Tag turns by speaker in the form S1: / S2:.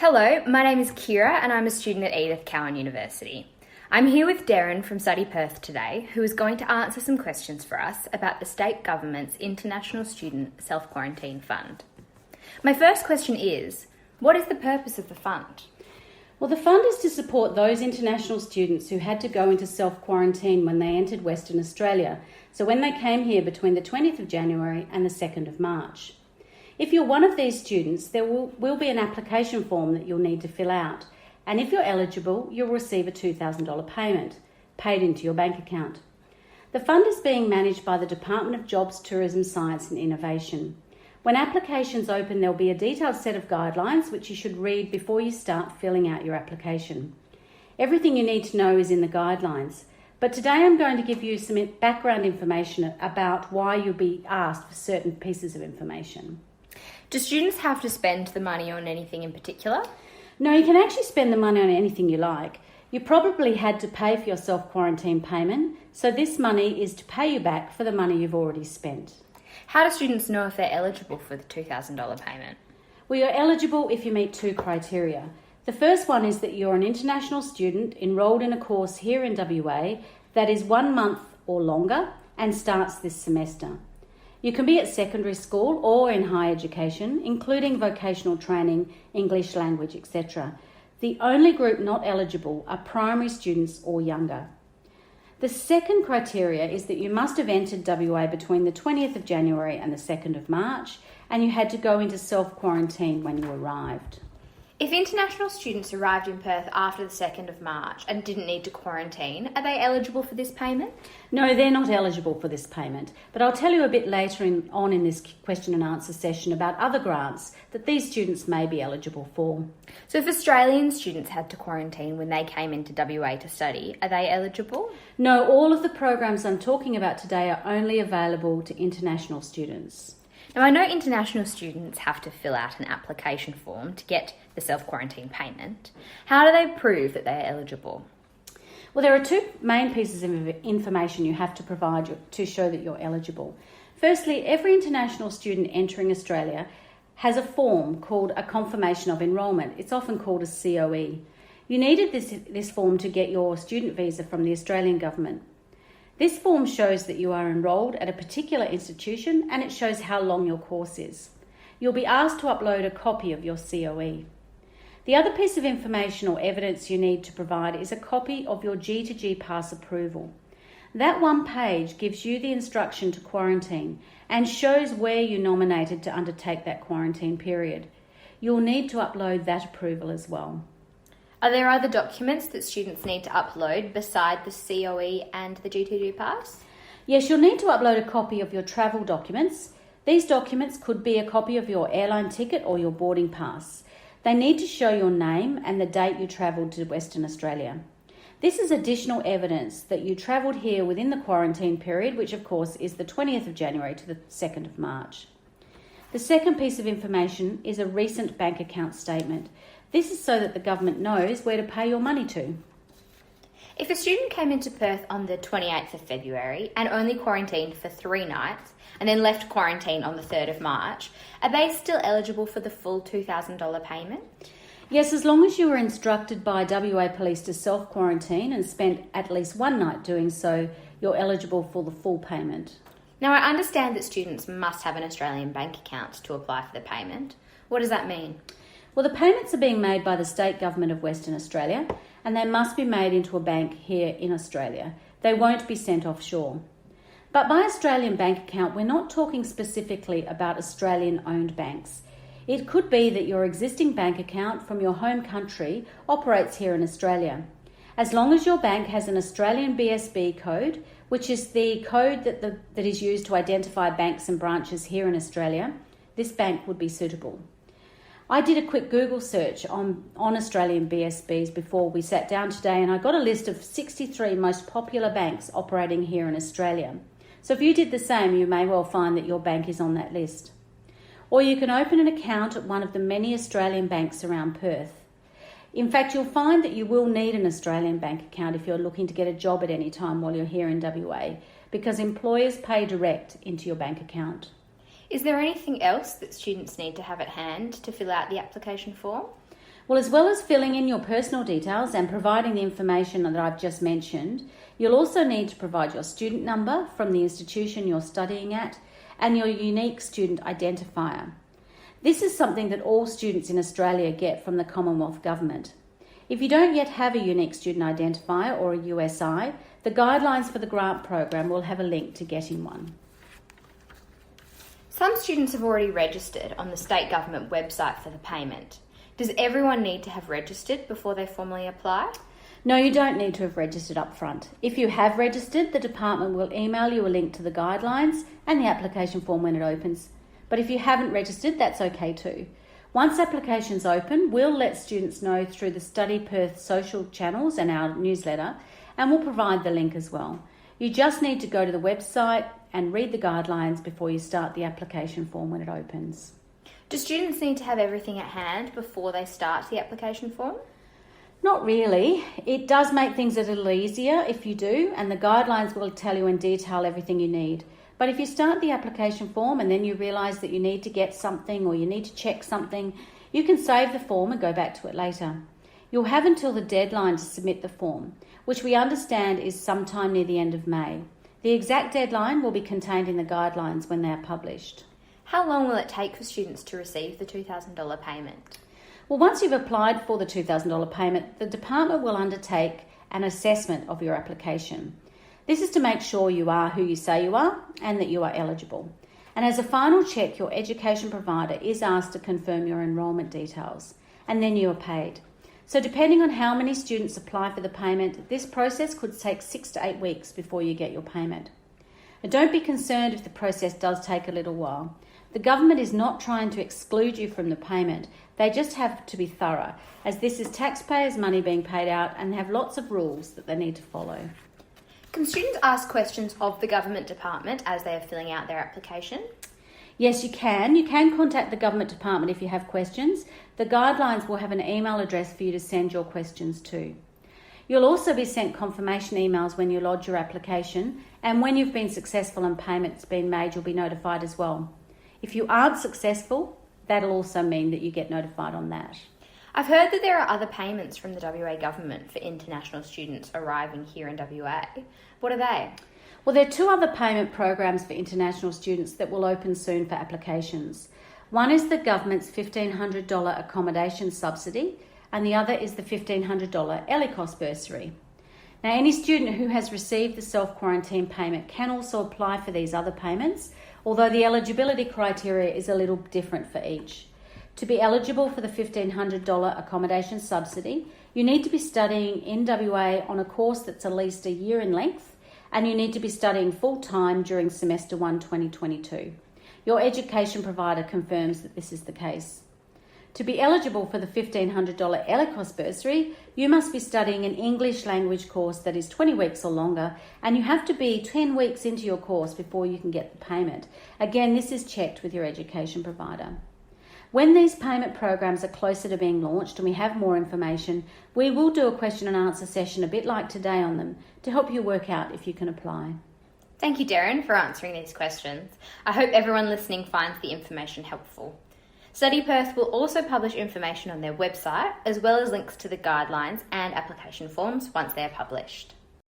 S1: Hello, my name is Kira and I'm a student at Edith Cowan University. I'm here with Darren from Study Perth today, who is going to answer some questions for us about the state government's International Student Self-Quarantine Fund. My first question is, what is the purpose of the fund?
S2: Well, the fund is to support those international students who had to go into self-quarantine when they entered Western Australia, so when they came here between the 20th of January and the 2nd of March. If you're one of these students, there will be an application form that you'll need to fill out, and if you're eligible, you'll receive a $2,000 payment paid into your bank account. The fund is being managed by the Department of Jobs, Tourism, Science and Innovation. When applications open, there'll be a detailed set of guidelines which you should read before you start filling out your application. Everything you need to know is in the guidelines, but today I'm going to give you some background information about why you'll be asked for certain pieces of information.
S1: Do students have to spend the money on anything in particular?
S2: No, you can actually spend the money on anything you like. You probably had to pay for your self-quarantine payment, so this money is to pay you back for the money you've already spent.
S1: How do students know if they're eligible for the $2,000 payment?
S2: Well, you're eligible if you meet two criteria. The first one is that you're an international student enrolled in a course here in WA that is 1 month or longer and starts this semester. You can be at secondary school or in higher education, including vocational training, English language, etc. The only group not eligible are primary students or younger. The second criteria is that you must have entered WA between the 20th of January and the 2nd of March, and you had to go into self-quarantine when you arrived.
S1: If international students arrived in Perth after the 2nd of March and didn't need to quarantine, are they eligible for this payment?
S2: No, they're not eligible for this payment, but I'll tell you a bit later on in this question and answer session about other grants that these students may be eligible for.
S1: So if Australian students had to quarantine when they came into WA to study, are they eligible?
S2: No, all of the programs I'm talking about today are only available to international students.
S1: Now, I know international students have to fill out an application form to get the self-quarantine payment. How do they prove that they are eligible?
S2: Well, there are two main pieces of information you have to provide to show that you're eligible. Firstly, every international student entering Australia has a form called a confirmation of enrolment. It's often called a COE. You needed this form to get your student visa from the Australian government. This form shows that you are enrolled at a particular institution and it shows how long your course is. You'll be asked to upload a copy of your COE. The other piece of information or evidence you need to provide is a copy of your G2G pass approval. That one page gives you the instruction to quarantine and shows where you nominated to undertake that quarantine period. You'll need to upload that approval as well.
S1: Are there other documents that students need to upload beside the COE and the G2G pass?
S2: Yes, you'll need to upload a copy of your travel documents. These documents could be a copy of your airline ticket or your boarding pass. They need to show your name and the date you travelled to Western Australia. This is additional evidence that you travelled here within the quarantine period, which of course is the 20th of January to the 2nd of March. The second piece of information is a recent bank account statement. This is so that the government knows where to pay your money to.
S1: If a student came into Perth on the 28th of February and only quarantined for 3 nights and then left quarantine on the 3rd of March, are they still eligible for the full $2,000 payment?
S2: Yes, as long as you were instructed by WA Police to self-quarantine and spent at least 1 night doing so, you're eligible for the full payment.
S1: Now, I understand that students must have an Australian bank account to apply for the payment. What does that mean?
S2: Well, the payments are being made by the state government of Western Australia and they must be made into a bank here in Australia. They won't be sent offshore. But by Australian bank account, we're not talking specifically about Australian-owned banks. It could be that your existing bank account from your home country operates here in Australia. As long as your bank has an Australian BSB code, which is the code that is used to identify banks and branches here in Australia, this bank would be suitable. I did a quick Google search on Australian BSBs before we sat down today and I got a list of 63 most popular banks operating here in Australia. So if you did the same, you may well find that your bank is on that list. Or you can open an account at one of the many Australian banks around Perth. In fact, you'll find that you will need an Australian bank account if you're looking to get a job at any time while you're here in WA, because employers pay direct into your bank account.
S1: Is there anything else that students need to have at hand to fill out the application form?
S2: Well, as well as filling in your personal details and providing the information that I've just mentioned, you'll also need to provide your student number from the institution you're studying at and your unique student identifier. This is something that all students in Australia get from the Commonwealth Government. If you don't yet have a unique student identifier or a USI, the guidelines for the grant program will have a link to getting one.
S1: Some students have already registered on the state government website for the payment. Does everyone need to have registered before they formally apply?
S2: No, you don't need to have registered up front. If you have registered, the department will email you a link to the guidelines and the application form when it opens. But if you haven't registered, that's okay too. Once applications open, we'll let students know through the Study Perth social channels and our newsletter, and we'll provide the link as well. You just need to go to the website and read the guidelines before you start the application form when it opens.
S1: Do students need to have everything at hand before they start the application form?
S2: Not really. It does make things a little easier if you do, and the guidelines will tell you in detail everything you need. But if you start the application form and then you realise that you need to get something or you need to check something, you can save the form and go back to it later. You'll have until the deadline to submit the form, which we understand is sometime near the end of May. The exact deadline will be contained in the guidelines when they are published.
S1: How long will it take for students to receive the $2,000 payment?
S2: Well, once you've applied for the $2,000 payment, the department will undertake an assessment of your application. This is to make sure you are who you say you are and that you are eligible. And as a final check, your education provider is asked to confirm your enrolment details, and then you are paid. So depending on how many students apply for the payment, this process could take 6 to 8 weeks before you get your payment. And don't be concerned if the process does take a little while. The government is not trying to exclude you from the payment. They just have to be thorough, as this is taxpayers' money being paid out and have lots of rules that they need to follow.
S1: Can students ask questions of the government department as they are filling out their application?
S2: Yes, you can. You can contact the government department if you have questions. The guidelines will have an email address for you to send your questions to. You'll also be sent confirmation emails when you lodge your application, and when you've been successful and payment's been made, you'll be notified as well. If you aren't successful, that'll also mean that you get notified on that.
S1: I've heard that there are other payments from the WA government for international students arriving here in WA. What are they?
S2: Well, there are 2 other payment programs for international students that will open soon for applications. One is the government's $1,500 accommodation subsidy, and the other is the $1,500 ELICOS bursary. Now, any student who has received the self-quarantine payment can also apply for these other payments, although the eligibility criteria is a little different for each. To be eligible for the $1,500 accommodation subsidy, you need to be studying in WA on a course that's at least a year in length, and you need to be studying full-time during semester 1 2022. Your education provider confirms that this is the case. To be eligible for the $1,500 ELICOS bursary, you must be studying an English language course that is 20 weeks or longer, and you have to be 10 weeks into your course before you can get the payment. Again, this is checked with your education provider. When these payment programs are closer to being launched and we have more information, we will do a question and answer session a bit like today on them to help you work out if you can apply.
S1: Thank you, Darren, for answering these questions. I hope everyone listening finds the information helpful. Study Perth will also publish information on their website, as well as links to the guidelines and application forms once they are published.